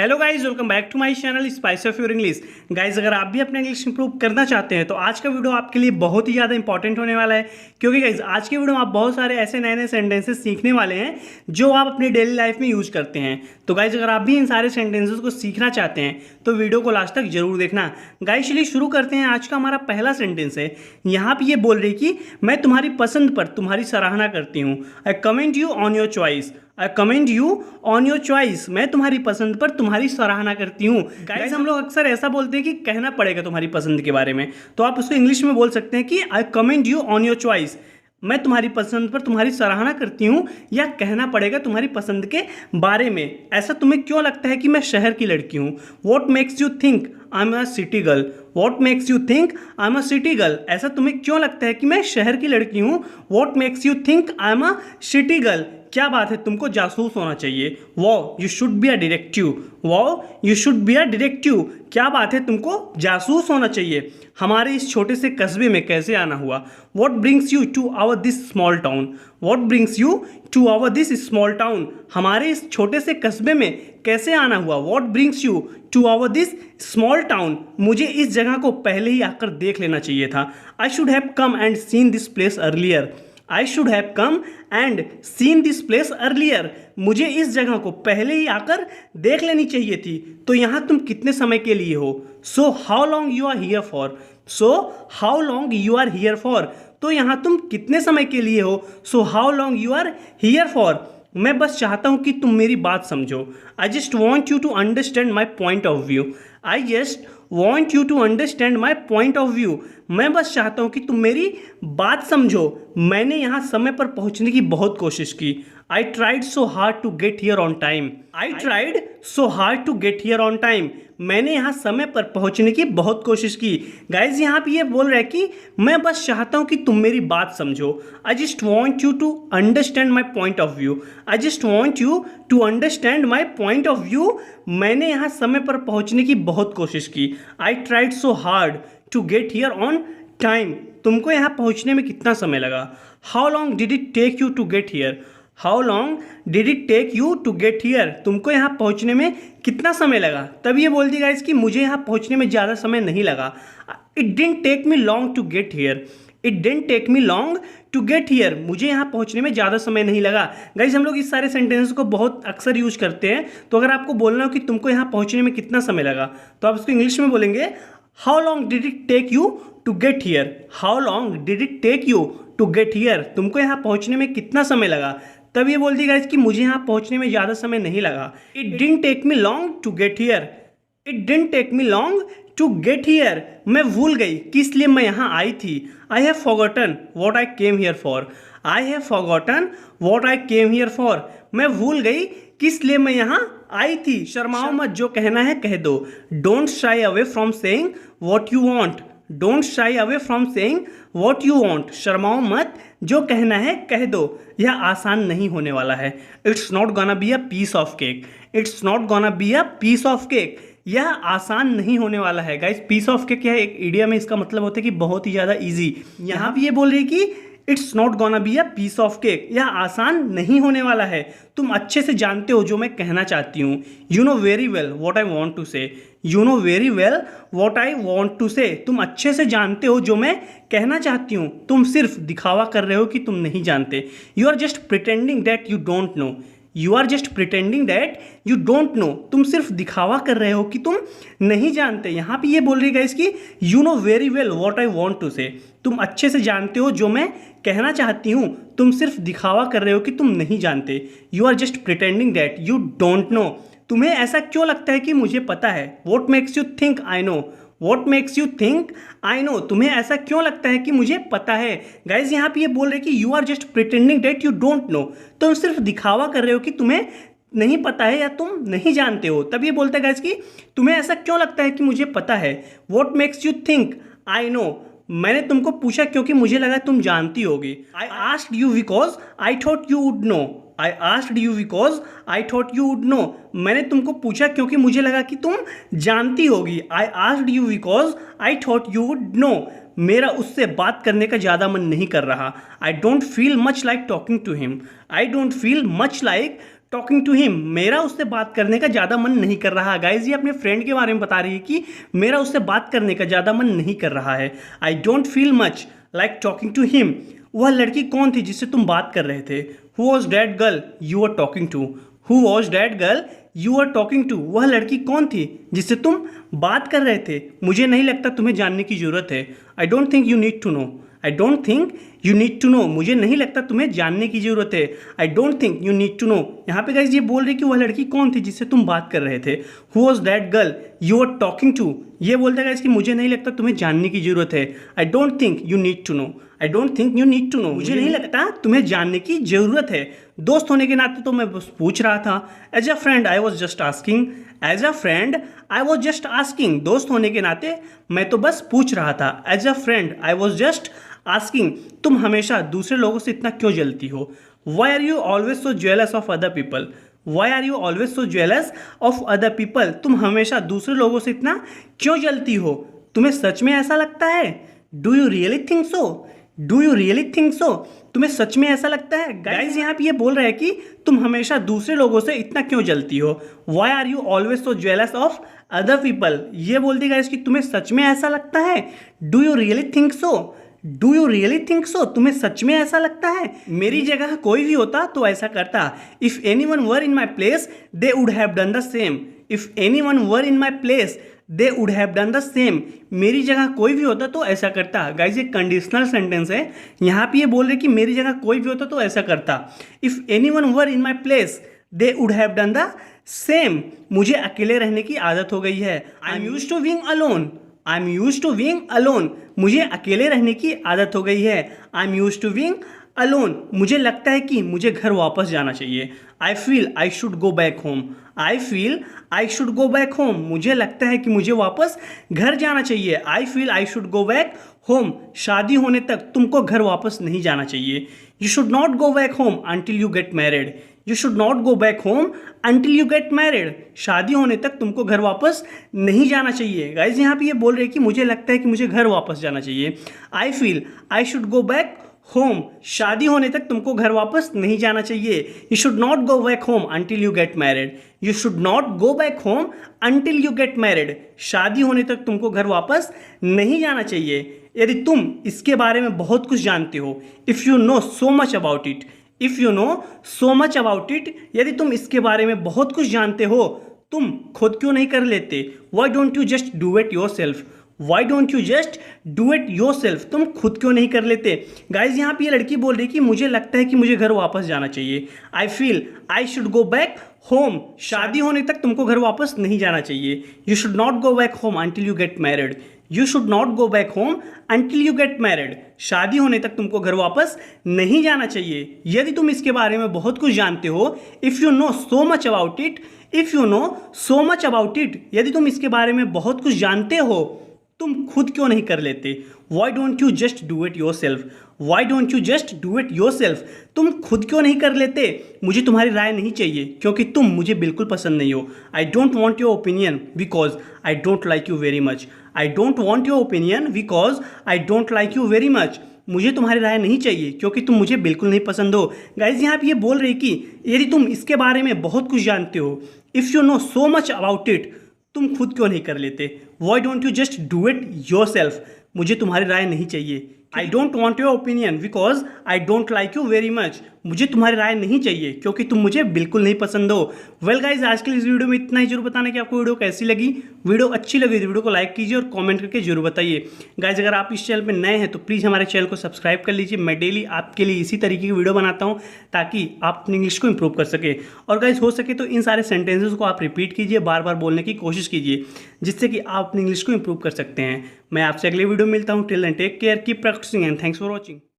Hello guys, welcome back to my channel spice of your English. Guys, अगर आप भी अपना इंग्लिश इंप्रूव करना चाहते हैं तो आज का वीडियो आपके लिए बहुत ही ज़्यादा इंपॉर्टेंट होने वाला है, क्योंकि गाइज आज के वीडियो में आप बहुत सारे ऐसे नए नए सेंटेंसेस सीखने वाले हैं जो आप अपनी डेली लाइफ में यूज़ करते हैं। तो गाइज, अगर आप भी इन सारे सेंटेंसेस को सीखना चाहते हैं तो वीडियो को लास्ट तक जरूर देखना। गाइज, चलिए शुरू करते हैं। आज का हमारा पहला सेंटेंस है। यहाँ पे ये बोल रही कि मैं तुम्हारी पसंद पर तुम्हारी सराहना करती हूँ। I commend you on your choice. I commend you on your choice. मैं तुम्हारी पसंद पर तुम्हारी सराहना करती हूँ। गाइस, हम लोग अक्सर ऐसा बोलते हैं कि कहना पड़ेगा तुम्हारी पसंद के बारे में, तो आप उसको इंग्लिश में बोल सकते हैं कि I commend you on your choice. मैं तुम्हारी पसंद पर तुम्हारी सराहना करती हूँ, या कहना पड़ेगा तुम्हारी पसंद के बारे में। ऐसा तुम्हें क्यों लगता है कि मैं शहर की लड़की हूँ? What makes you think I am a city girl? What makes you think I am a city girl? ऐसा तुम्हें क्यों लगता है कि मैं शहर की लड़की हूँ? What makes you think I am a city girl? क्या बात है, तुमको जासूस होना चाहिए। वो you should be a detective. वो you should be a detective. क्या बात है, तुमको जासूस होना चाहिए। हमारे इस छोटे से कस्बे में कैसे आना हुआ? What brings you to our this small town? What brings you to our this small town? हमारे इस छोटे से कस्बे में कैसे आना हुआ? What brings you to our this small town? मुझे इस जगह को पहले ही आकर देख लेना चाहिए था। I should have come and seen this place earlier. I should have come and seen this place earlier. मुझे इस जगह को पहले ही आकर देख लेनी चाहिए थी। तो यहाँ तुम कितने समय के लिए हो? So how long you are here for? So how long you are here for? तो यहाँ तुम कितने समय के लिए हो? So how long you are here for? मैं बस चाहता हूँ कि तुम मेरी बात समझो। I just want you to understand my point of view. I just want you to understand my point of view. मैं बस चाहता हूँ कि तुम मेरी बात समझो। मैंने यहाँ समय पर पहुँचने की बहुत कोशिश की। I tried so hard to get here on time. I tried so hard to get here on time. मैंने यहाँ समय पर पहुँचने की बहुत कोशिश की। गाइज, यहाँ पे ये बोल रहा है कि मैं बस चाहता हूँ कि तुम मेरी बात समझो। I just want you to understand my point of view. I just want you to understand my point of view. मैंने यहाँ समय पर पहुँचने की बहुत कोशिश की। I tried so hard to get here on time. तुमको यहाँ पहुँचने में कितना समय लगा? How long did it take you to get here? How long did it take you to get here? तुमको यहाँ पहुँचने में कितना समय लगा? तब ये बोल दी गाइस कि मुझे यहाँ पहुँचने में ज़्यादा समय नहीं लगा। It didn't take me long to get here. It didn't take me long to get here. मुझे यहाँ पहुँचने में ज़्यादा समय नहीं लगा। गाइज, हम लोग इस सारे सेंटेंस को बहुत अक्सर यूज करते हैं। तो अगर आपको बोलना हो कि तुमको यहाँ पहुँचने में कितना समय लगा, तो आप इसको इंग्लिश में बोलेंगे how long did it take you to get here? How long did it take you to get here? तुमको यहाँ पहुँचने में कितना समय लगा? तब ये बोल दी गाइस कि मुझे यहाँ पहुँचने में ज़्यादा समय नहीं लगा। It didn't take me long to get here. It didn't take me long to get here. मैं भूल गई किस लिए मैं यहाँ आई थी। I have forgotten what I came here for. I have forgotten what I came here for. मैं भूल गई किस लिए मैं यहाँ आई थी। शर्माओ मत, जो कहना है कह दो। Don't shy away from saying what you want. Don't shy away from saying what you want. शर्माओ मत, जो कहना है कह दो। यह आसान नहीं होने वाला है। It's not gonna be a piece of cake. It's not gonna be a piece of cake. यह आसान नहीं होने वाला है। गाइस, पीस ऑफ केक यह एक इडियम में इसका मतलब होता है कि बहुत ही ज़्यादा ईजी। यहाँ भी ये बोल रही कि it's not gonna be a piece of cake. यह आसान नहीं होने वाला है। तुम अच्छे से जानते हो जो मैं कहना चाहती हूँ। You know very well what I want to say. You know very well what I want to say. तुम अच्छे से जानते हो जो मैं कहना चाहती हूँ। तुम सिर्फ दिखावा कर रहे हो कि तुम नहीं जानते। You are just pretending that you don't know. You are just pretending that you don't know. तुम सिर्फ दिखावा कर रहे हो कि तुम नहीं जानते। यहाँ पे ये बोल रही है इसकी you know very well what I want to say. तुम अच्छे से जानते हो जो मैं कहना चाहती हूँ। तुम सिर्फ दिखावा कर रहे हो कि तुम नहीं जानते। You are just pretending that you don't know. तुम्हें ऐसा क्यों लगता है कि मुझे पता है? What makes you think I know. What makes you think I know. तुम्हें ऐसा क्यों लगता है कि मुझे पता है? गाइज, यहाँ पे ये बोल रहे कि you are just pretending that you don't know. तुम सिर्फ दिखावा कर रहे हो कि तुम्हें नहीं पता है या तुम नहीं जानते हो। तब ये बोलता है गाइज कि तुम्हें ऐसा क्यों लगता है कि मुझे पता है। What makes you think I no. मैंने तुमको पूछा क्योंकि मुझे लगा तुम जानती होगी। I asked you because I thought you would know. I asked you because I thought you would know. मैंने तुमको पूछा क्योंकि मुझे लगा कि तुम जानती होगी। I asked you because I thought you would know. मेरा उससे बात करने का ज़्यादा मन नहीं कर रहा। I don't feel much like talking to him. I don't feel much like talking to him, मेरा उससे बात करने का ज़्यादा मन नहीं कर रहा। गाइज ये अपने फ्रेंड के बारे में बता रही है कि मेरा उससे बात करने का ज़्यादा मन नहीं कर रहा है। I don't feel much like talking to him. वह लड़की कौन थी जिससे तुम बात कर रहे थे? Who was that girl you are talking to? Who was that girl you are talking to? वह लड़की कौन थी जिससे तुम बात कर रहे थे? मुझे नहीं लगता तुम्हें जानने की ज़रूरत है। I don't think you need to know. I don't think you need to know, मुझे नहीं लगता तुम्हें जानने की जरूरत है। I don't think you need to know. यहाँ पे गाइज ये बोल रहे कि वह लड़की कौन थी जिससे तुम बात कर रहे थे। Who was that girl you are talking to? ये बोलते गाइज कि मुझे नहीं लगता तुम्हें जानने की जरूरत है। I don't think you need to know. I don't think you need to know, मुझे नहीं लगता तुम्हें जानने की जरूरत है। दोस्त होने के नाते तो मैं बस पूछ रहा था। As a friend I was just asking. As a friend I was just asking, दोस्त होने के नाते मैं तो बस पूछ रहा था। As a friend I was just asking, तुम हमेशा दूसरे लोगों से इतना क्यों जलती हो? Why are you always so jealous of other people? Why are you always so jealous of other people? तुम हमेशा दूसरे लोगों से इतना क्यों जलती हो? तुम्हें सच में ऐसा लगता है? Do you really think so? Do you really think so? तुम्हें सच में ऐसा लगता है? गाइज यहाँ पे ये बोल रहे हैं कि तुम हमेशा दूसरे लोगों से इतना क्यों जलती हो। Why are you always so jealous of other people, ये बोलती गाइज कि तुम्हें सच में ऐसा लगता है। Do you really think so? Do you really think so? तुम्हें सच में ऐसा लगता है? मेरी जगह कोई भी होता तो ऐसा करता। If anyone were in my place they would have done the same. If anyone were in my place they would have done the same. मेरी जगह कोई भी होता तो ऐसा करता। गाइज ये कंडीशनल सेंटेंस है। यहाँ पे ये बोल रहे कि मेरी जगह कोई भी होता तो ऐसा करता। If anyone were in my place they would have done the same. मुझे अकेले रहने की आदत हो गई है। I am used to being alone. I am used to being alone, मुझे अकेले रहने की आदत हो गई है। I am used to being alone, मुझे लगता है कि मुझे घर वापस जाना चाहिए। I feel I should go back home. I feel I should go back home, मुझे लगता है कि मुझे वापस घर जाना चाहिए। I feel I should go back home, शादी होने तक तुमको घर वापस नहीं जाना चाहिए। You should not go back home until you get married. You should not go back home until you get married, शादी होने तक तुमको घर वापस नहीं जाना चाहिए। गाइज यहाँ पे ये बोल रहे हैं कि मुझे लगता है कि मुझे घर वापस जाना चाहिए। I feel I should go back home, शादी होने तक तुमको घर वापस नहीं जाना चाहिए। You should not go back home until you get married. You should not go back home until you get married, शादी होने तक तुमको घर वापस नहीं जाना चाहिए। यदि तुम इसके बारे में बहुत कुछ जानते हो, if you know so much about it. If you know so much about it, यदि तुम इसके बारे में बहुत कुछ जानते हो, तुम खुद क्यों नहीं कर लेते? Why don't you just do it your self? Why don't you just do it your self? तुम खुद क्यों नहीं कर लेते? गाइज यहाँ पे ये लड़की बोल रही है कि मुझे लगता है कि मुझे घर वापस जाना चाहिए। I feel I should go back home, शादी होने तक तुमको घर वापस नहीं जाना चाहिए। You should not go back home until you get married. You should not go back home until you get married, शादी होने तक तुमको घर वापस नहीं जाना चाहिए। यदि तुम इसके बारे में बहुत कुछ जानते हो, if you know so much about it. If you know so much about it, यदि तुम इसके बारे में बहुत कुछ जानते हो, तुम खुद क्यों नहीं कर लेते? Why don't you just do it your self? Why don't you just do it your self? तुम खुद क्यों नहीं कर लेते? मुझे तुम्हारी राय नहीं चाहिए क्योंकि तुम मुझे बिल्कुल पसंद नहीं हो। I don't want your opinion because I don't like you very much. I don't want your opinion because I don't like you very much, मुझे तुम्हारी राय नहीं चाहिए क्योंकि तुम मुझे बिल्कुल नहीं पसंद हो। गाइज यहाँ पे ये बोल रही कि यदि तुम इसके बारे में बहुत कुछ जानते हो, if you know so much about it, तुम खुद क्यों नहीं कर लेते? Why don't you just do it your self? मुझे तुम्हारी राय नहीं चाहिए। I don't want your opinion because I don't like you very much, मुझे तुम्हारी राय नहीं चाहिए क्योंकि तुम मुझे बिल्कुल नहीं पसंद हो। वेल गाइज, आज के इस वीडियो में इतना ही। जरूर बताना कि आपको वीडियो कैसी लगी। वीडियो अच्छी लगी तो वीडियो को लाइक कीजिए और कमेंट करके जरूर बताइए। गाइज, अगर आप इस चैनल पर नए हैं तो प्लीज़ हमारे चैनल को सब्सक्राइब कर लीजिए। मैं डेली आपके लिए इसी तरीके की वीडियो बनाता हूँ ताकि आप अपनी इंग्लिश को इंप्रूव कर सके। और गाइज, हो सके तो इन सारे सेंटेंसेस को आप रिपीट कीजिए, बार बार बोलने की कोशिश कीजिए, जिससे कि आप अपनी इंग्लिश को इंप्रूव कर सकते हैं। मैं आपसे अगले वीडियो में मिलता हूँ। Till then take care, keep practising and thanks for watching.